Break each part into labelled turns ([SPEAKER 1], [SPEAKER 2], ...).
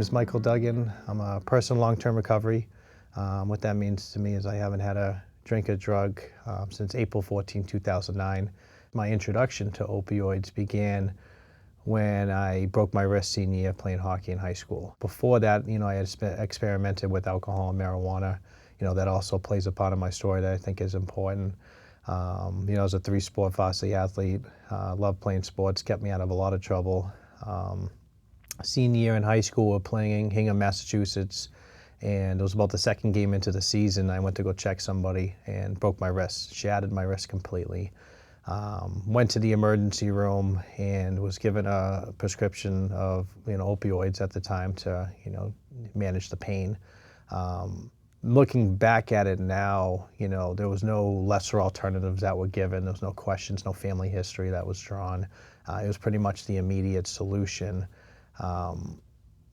[SPEAKER 1] is Michael Duggan. I'm a person in long-term recovery. What that means to me is I haven't had a drink or drug since April 14, 2009. My introduction to opioids began when I broke my wrist senior year playing hockey in high school. Before that, I had experimented with alcohol and marijuana. That also plays a part of my story that I think is important. I was a 3-sport varsity athlete, loved playing sports, kept me out of a lot of trouble. Senior year in high school, we're playing in Hingham, Massachusetts, and it was about the second game into the season. I went to go check somebody and broke my wrist, shattered my wrist completely. Went to the emergency room and was given a prescription of opioids at the time to manage the pain. Looking back at it now, there was no lesser alternatives that were given. There was no questions, no family history that was drawn. It was pretty much the immediate solution.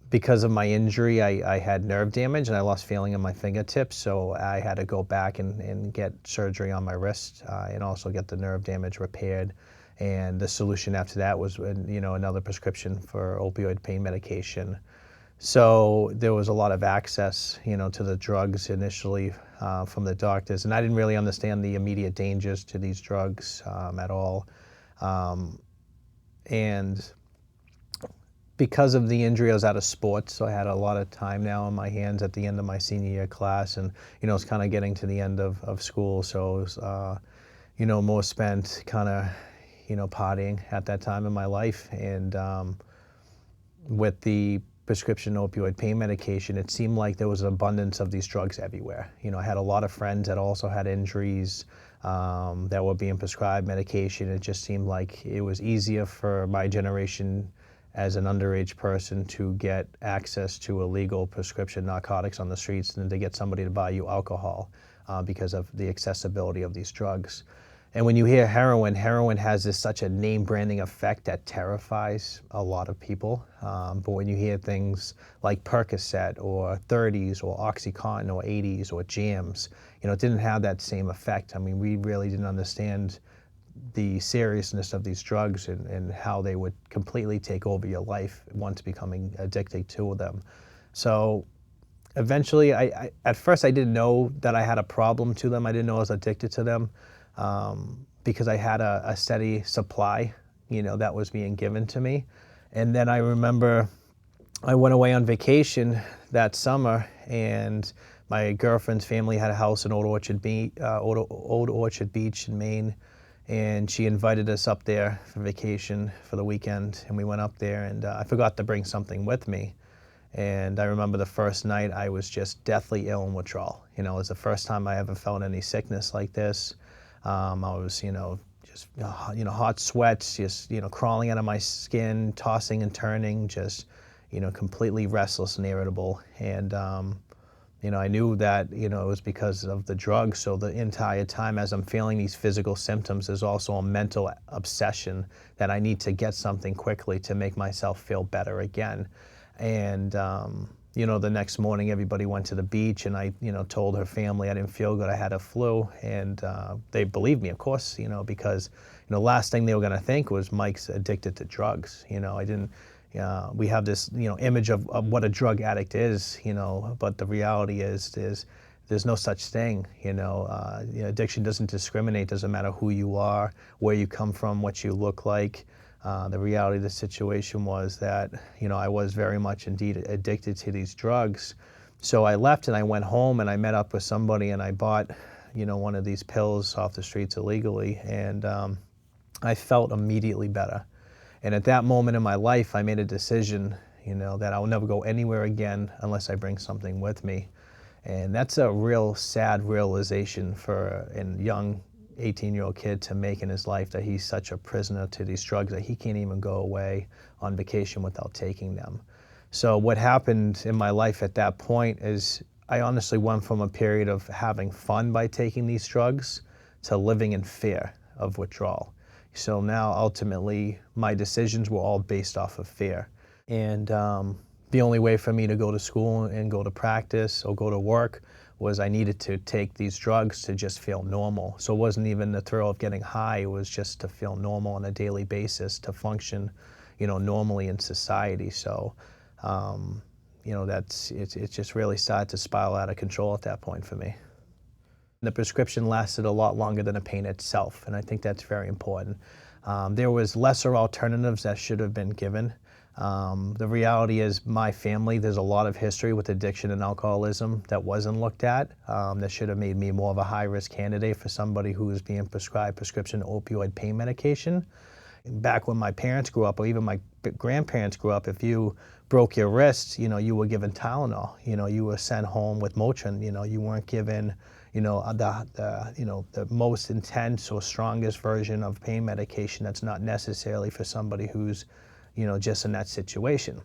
[SPEAKER 1] Because of my injury, I had nerve damage and I lost feeling in my fingertips, so I had to go back and get surgery on my wrist and also get the nerve damage repaired. And the solution after that was another prescription for opioid pain medication. So there was a lot of access to the drugs initially from the doctors, and I didn't really understand the immediate dangers to these drugs at all. And because of the injury, I was out of sports, so I had a lot of time now on my hands at the end of my senior year class, and it was kind of getting to the end of school, so it was more spent kind of partying at that time in my life. And with the prescription opioid pain medication, it seemed like there was an abundance of these drugs everywhere. I had a lot of friends that also had injuries that were being prescribed medication. It just seemed like it was easier for my generation as an underage person to get access to illegal prescription narcotics on the streets than to get somebody to buy you alcohol because of the accessibility of these drugs. And when you hear heroin, heroin has such a name branding effect that terrifies a lot of people. But when you hear things like Percocet or 30s or Oxycontin or 80s or Jams, it didn't have that same effect. I mean, we really didn't understand the seriousness of these drugs and how they would completely take over your life once becoming addicted to them. So eventually, at first I didn't know that I had a problem to them. I didn't know I was addicted to them because I had a steady supply, that was being given to me. And then I remember I went away on vacation that summer, and my girlfriend's family had a house in Old Orchard Beach in Maine. And she invited us up there for vacation for the weekend, and we went up there, and I forgot to bring something with me. And I remember the first night I was just deathly ill in withdrawal. It was the first time I ever felt any sickness like this. I was, just, hot sweats, just, crawling out of my skin, tossing and turning, just, completely restless and irritable. And I knew that, it was because of the drugs. So the entire time as I'm feeling these physical symptoms, there's also a mental obsession that I need to get something quickly to make myself feel better again. And, the next morning everybody went to the beach, and I, told her family I didn't feel good, I had a flu. And they believed me, of course, because, the last thing they were going to think was Mike's addicted to drugs. We have this, image of what a drug addict is, but the reality is there's no such thing. Addiction doesn't discriminate. Doesn't matter who you are, where you come from, what you look like. The reality of the situation was that, I was very much indeed addicted to these drugs. So I left and I went home and I met up with somebody and I bought, one of these pills off the streets illegally, and I felt immediately better. And at that moment in my life, I made a decision, that I will never go anywhere again unless I bring something with me. And that's a real sad realization for a young 18-year-old kid to make in his life, that he's such a prisoner to these drugs that he can't even go away on vacation without taking them. So what happened in my life at that point is I honestly went from a period of having fun by taking these drugs to living in fear of withdrawal. So now, ultimately, my decisions were all based off of fear. And the only way for me to go to school and go to practice or go to work was I needed to take these drugs to just feel normal. So it wasn't even the thrill of getting high, it was just to feel normal on a daily basis, to function, normally in society. So, It just really started to spiral out of control at that point for me. The prescription lasted a lot longer than the pain itself, and I think that's very important. There was lesser alternatives that should have been given. The reality is my family, there's a lot of history with addiction and alcoholism that wasn't looked at. That should have made me more of a high-risk candidate for somebody who was being prescribed prescription opioid pain medication. Back when my parents grew up, or even my grandparents grew up, if you broke your wrist, you were given Tylenol. You were sent home with Motrin. You weren't given, the most intense or strongest version of pain medication that's not necessarily for somebody who's, just in that situation.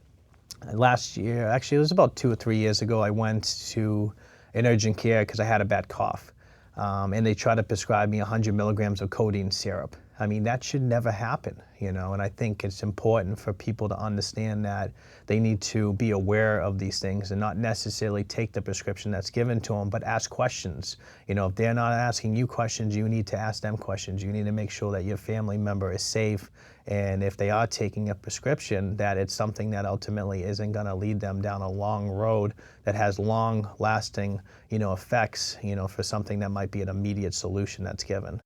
[SPEAKER 1] Last year, actually, it was about 2 or 3 years ago, I went to an urgent care because I had a bad cough. And they tried to prescribe me 100 milligrams of codeine syrup. I mean, that should never happen, and I think it's important for people to understand that they need to be aware of these things and not necessarily take the prescription that's given to them, but ask questions. If they're not asking you questions, you need to ask them questions. You need to make sure that your family member is safe, and if they are taking a prescription, that it's something that ultimately isn't going to lead them down a long road that has long-lasting, effects, for something that might be an immediate solution that's given.